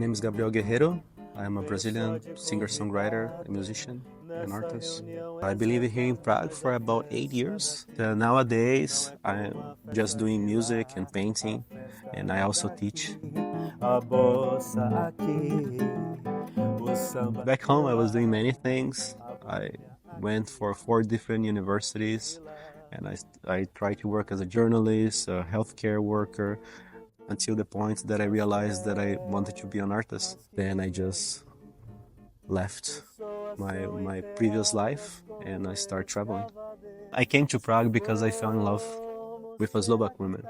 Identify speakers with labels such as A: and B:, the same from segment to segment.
A: name is Gabriel Guerreiro. I am a Brazilian singer-songwriter, a musician, an artist. I've been living here in Prague for about 8 years. Nowadays, I'm just doing music and painting, and I also teach. Back home, I was doing many things. I went for 4 different universities, and I tried to work as a journalist, a healthcare worker, until the point that I realized that I wanted to be an artist. Then I just left my previous life and I started traveling. I came to Prague because I fell in love with a Slovak woman.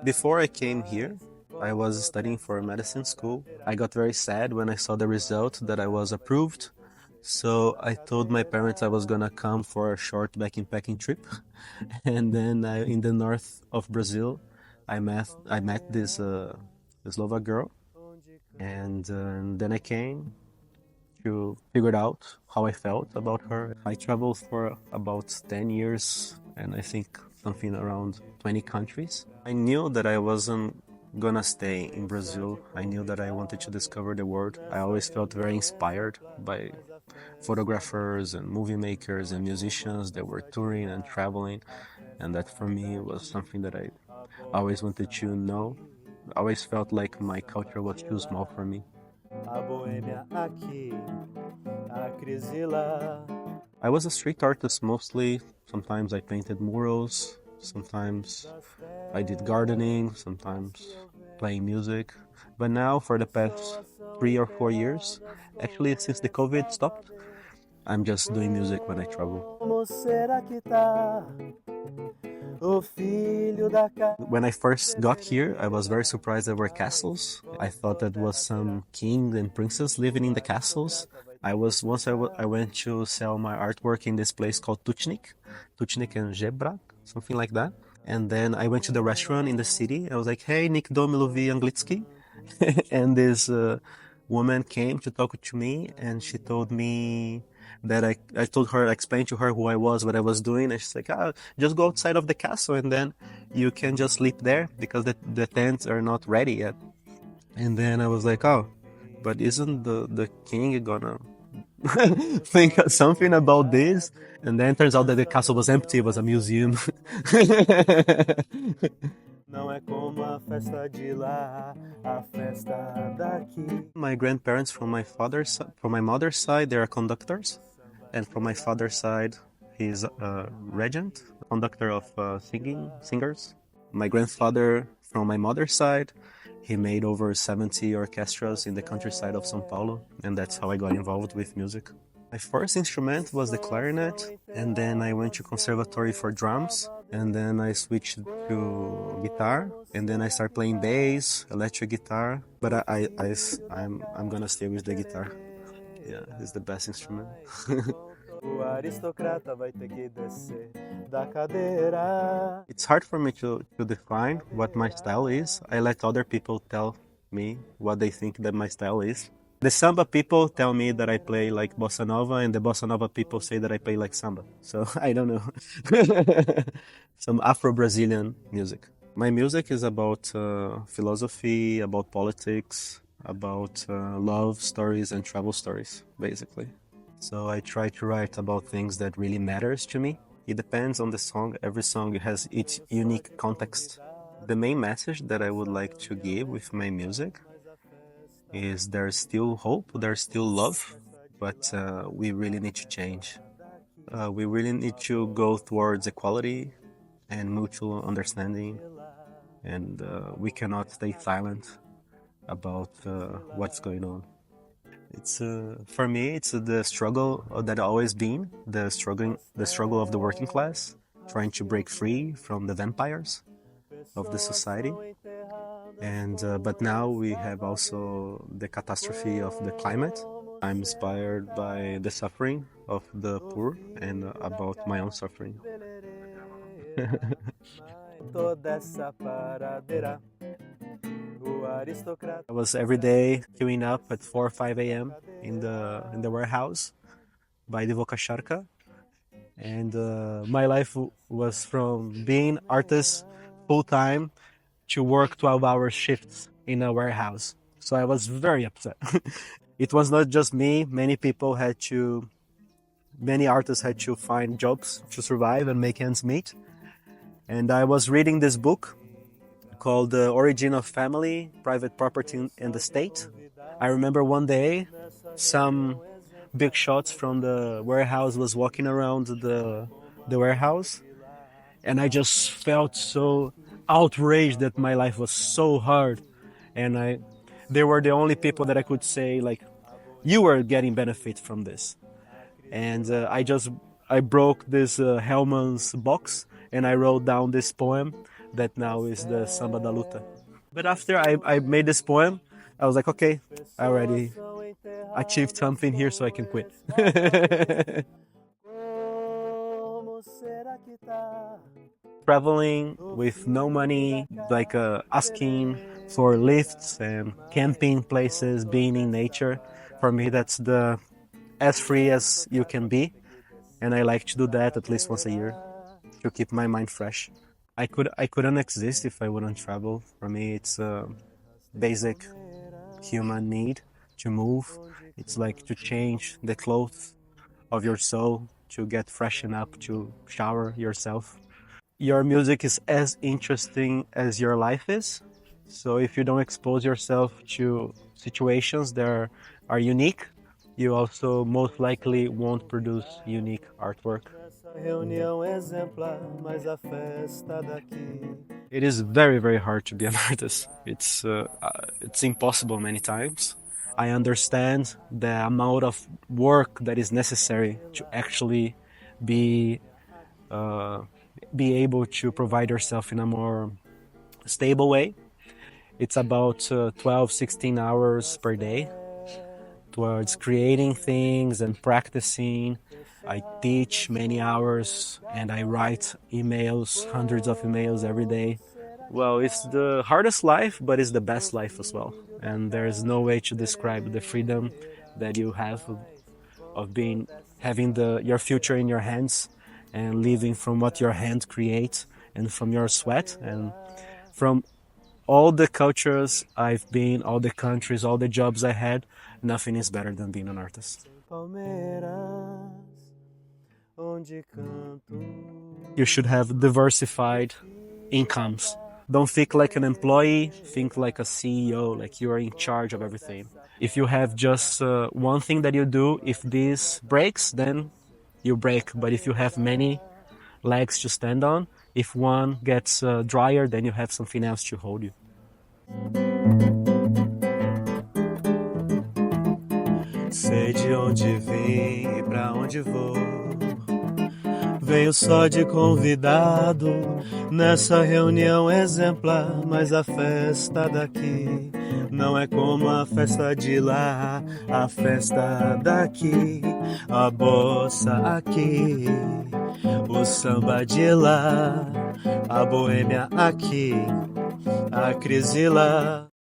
A: Before I came here, I was studying for a medicine school. I got very sad when I saw the result that I was approved. So I told my parents I was gonna come for a short backpacking trip, and then in the north of Brazil, I met this Slovak girl, and then I came to figure out how I felt about her. I traveled for about 10 years, and I think something around 20 countries. I knew that I wasn't gonna stay in Brazil. I knew that I wanted to discover the world. I always felt very inspired by photographers and movie makers and musicians that were touring and traveling, and that for me was something that I always wanted to know. I always felt like my culture was too small for me. I was a street artist mostly. Sometimes I painted murals, sometimes I did gardening, sometimes playing music. But now, for the past 3 or 4 years, actually since the COVID stopped, I'm just doing music when I travel. When I first got here, I was very surprised there were castles. I thought that was some king and princess living in the castles. I went to sell my artwork in this place called Tučnik and Žebra, something like that. And then I went to the restaurant in the city. I was like, "Hey, nikdo mluví anglicky?" And this woman came to talk to me, and she told me that I explained to her who I was, what I was doing, and she's like, just go outside of the castle and then you can just sleep there because the tents are not ready yet. And then I was like, oh, but isn't the king gonna think something about this? And then turns out that the castle was empty, it was a museum. My grandparents from my mother's side, they are conductors. And from my father's side, he's a regent, conductor of singers. My grandfather from my mother's side, he made over 70 orchestras in the countryside of São Paulo, and that's how I got involved with music. My first instrument was the clarinet, and then I went to conservatory for drums, and then I switched to guitar, and then I started playing bass, electric guitar, but I'm gonna stay with the guitar. Yeah, it's the best instrument. It's hard for me to define what my style is. I let other people tell me what they think that my style is. The samba people tell me that I play like bossa nova, and the bossa nova people say that I play like samba. So I don't know. Some Afro-Brazilian music. My music is about philosophy, about politics, about love stories and travel stories, basically. So I try to write about things that really matters to me. It depends on the song. Every song has its unique context. The main message that I would like to give with my music is there's still hope, there's still love, but we really need to change. We really need to go towards equality and mutual understanding, and we cannot stay silent about what's going on. It's for me, it's the struggle that always been the struggle of the working class, trying to break free from the vampires of the society. And but now we have also the catastrophe of the climate. I'm inspired by the suffering of the poor and about my own suffering. I was every day queuing up at 4 or 5 a.m. in the warehouse by the Vocacharka. And my life was from being artist full time to work 12-hour shifts in a warehouse. So I was very upset. It was not just me. Many artists had to find jobs to survive and make ends meet. And I was reading this book called The Origin of Family, Private Property and the State. I remember one day some big shots from the warehouse was walking around the warehouse, and I just felt so outraged that my life was so hard, and they were the only people that I could say, like, you were getting benefit from this. And I broke this Hellman's box, and I wrote down this poem that now is the Samba da Luta. But after I made this poem, I was like, okay, I already achieved something here, so I can quit. Traveling with no money, like asking for lifts and camping places, being in nature. For me, that's as free as you can be. And I like to do that at least once a year to keep my mind fresh. I couldn't exist if I wouldn't travel. For me, it's a basic human need to move. It's like to change the clothes of your soul, to get freshened up, to shower yourself. Your music is as interesting as your life is. So if you don't expose yourself to situations that are unique, you also most likely won't produce unique artwork. It is very, very hard to be an artist. It's impossible many times. I understand the amount of work that is necessary to actually be able to provide yourself in a more stable way. It's about 12, 16 hours per day towards creating things and practicing. I teach many hours and I write emails, hundreds of emails every day. Well, it's the hardest life, but it's the best life as well. And there's no way to describe the freedom that you have of having your future in your hands and living from what your hand creates and from your sweat. And from all the cultures I've been, all the countries, all the jobs I had, nothing is better than being an artist. You should have diversified incomes. Don't think like an employee, think like a CEO, like you are in charge of everything. If you have just one thing that you do, if this breaks, then you break. But if you have many legs to stand on, if one gets drier, then you have something else to hold you. Sei de onde vim e pra onde vou. Venho só de convidado nessa reunião exemplar, mas a festa daqui não é como a festa de lá, a festa daqui, a bossa aqui, o samba de lá, a boêmia aqui, a crise lá.